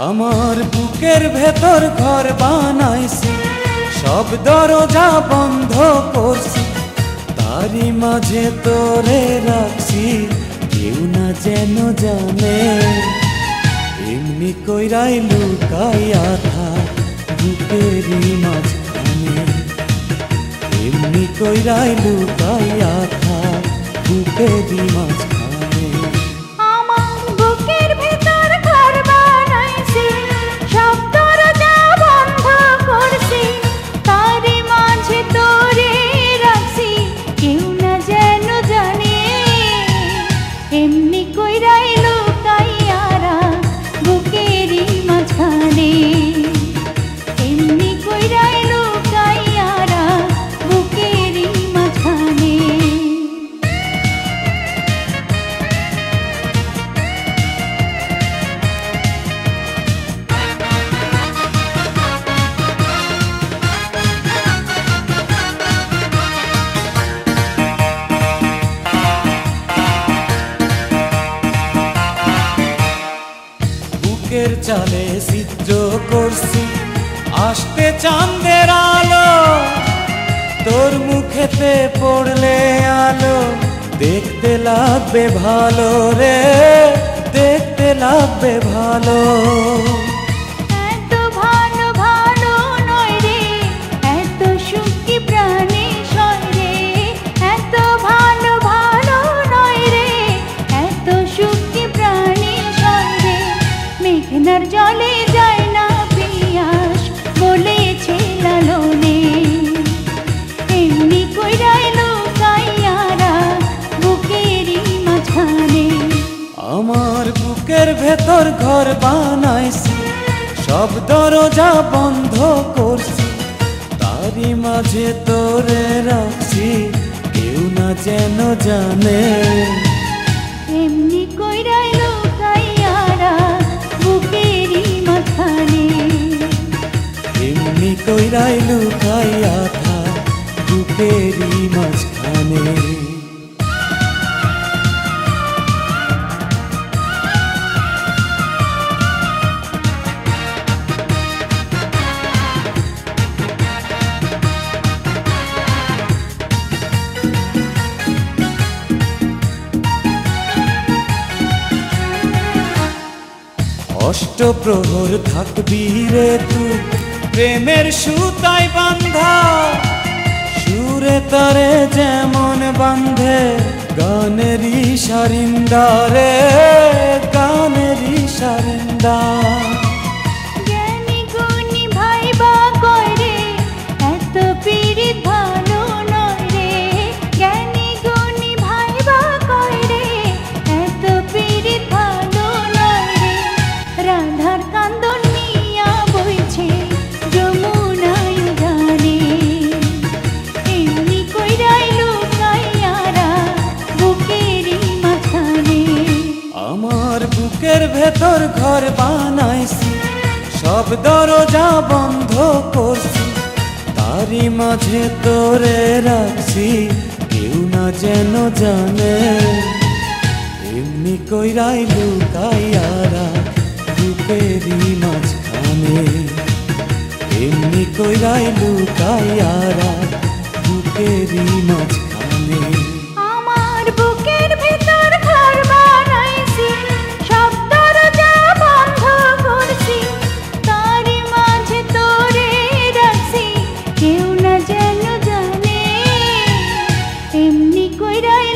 আমার বুকের ভেতর ঘর বানাইছি, সব দরজা বন্ধ করছি, তারই মাঝে তোরে রাখছি, কেউ না যেন জানে। এমনি কইরাই লুকাইয়া থাক বুকেরই মাঝখানে, এমনি কইরাই লুকাইয়া থাক বুকেরই মাঝখানে। আমার বুকের ভেতর ঘর বানাইছি, সব দরজা বন্ধ করছি, তারই মাঝে তোরে রাখছি, কেউ না যেন জানে। এমনি কইরাই লুকাইয়া রাখ বুকেরই মাঝখানে, এমনি কইরাই লুকাইয়া রাখ বুকেরই মাঝখানে। বুকের চালে চিত্র করছি, আসতে চাঁদের আলো, তোর মুখেতে পড়লে আলো, দেখতে লাগবে ভালো রে, দেখতে লাগবে ভালো। এত ভালো ভালো নয় রে, এত সুখী প্রাণে সয় রে, এত ভালো ভালো নয় রে, এত সুখী প্রাণে সয় রে। মেঘনার জলে যায় না পিয়াস, বলেছে লালনে। এমনি কইরাই লুকাইয়া রাখ বুকেরই মাঝখানে। আমার বুকের ভেতর ঘর বানাইছি, সব দরজা বন্ধ করছি, তারই মাঝে তোরে রাখছি, কেউ না যেন জানে। এমনি কইরাই লুকাইয়া রাখ বুকেরই মাঝখানে, এমনি কইরাই লুকাইয়া থাক বুকেরই মাঝখানে। অষ্টপ্রহর থাকবি রে তুই প্রেমের সুতায় বান্ধা, সুরে তারে যেমন বান্ধে গানেরই সারিন্দা রে, গানেরই সারিন্দা। জ্ঞানী গুণী ভাইবা কয় রে, এত পীড়িত ভালো নয় রে। জ্ঞানী গুণী ভাইবা কয় রে, এত পীড়িত ভালো নয় রে। রাধার কান্দন নিয়া বইছে যমুনায় গানে, এমনি কইরাই লুকাইয়া রাখ বুকেরই মাঝখানে। আমার বুকের ভেতর ঘর বানাইছি, সব দরজা বন্ধ করছি, তারই মাঝে তোরে রাখছি, কেউ না যেন জানে। এমনি কইরাই লুকাইয়া রাখ বুকেরই মাঝখানে, এমনি কইরাই লুকাইয়া রাখ বুকেরই মাঝখানে। আমার বুকের ভেতর ঘর বানাইছি, সব দরজা বন্ধ করছি, তারই মাঝে তোরে রাখছি, কেউ না যেন জানে। এমনি কইরাই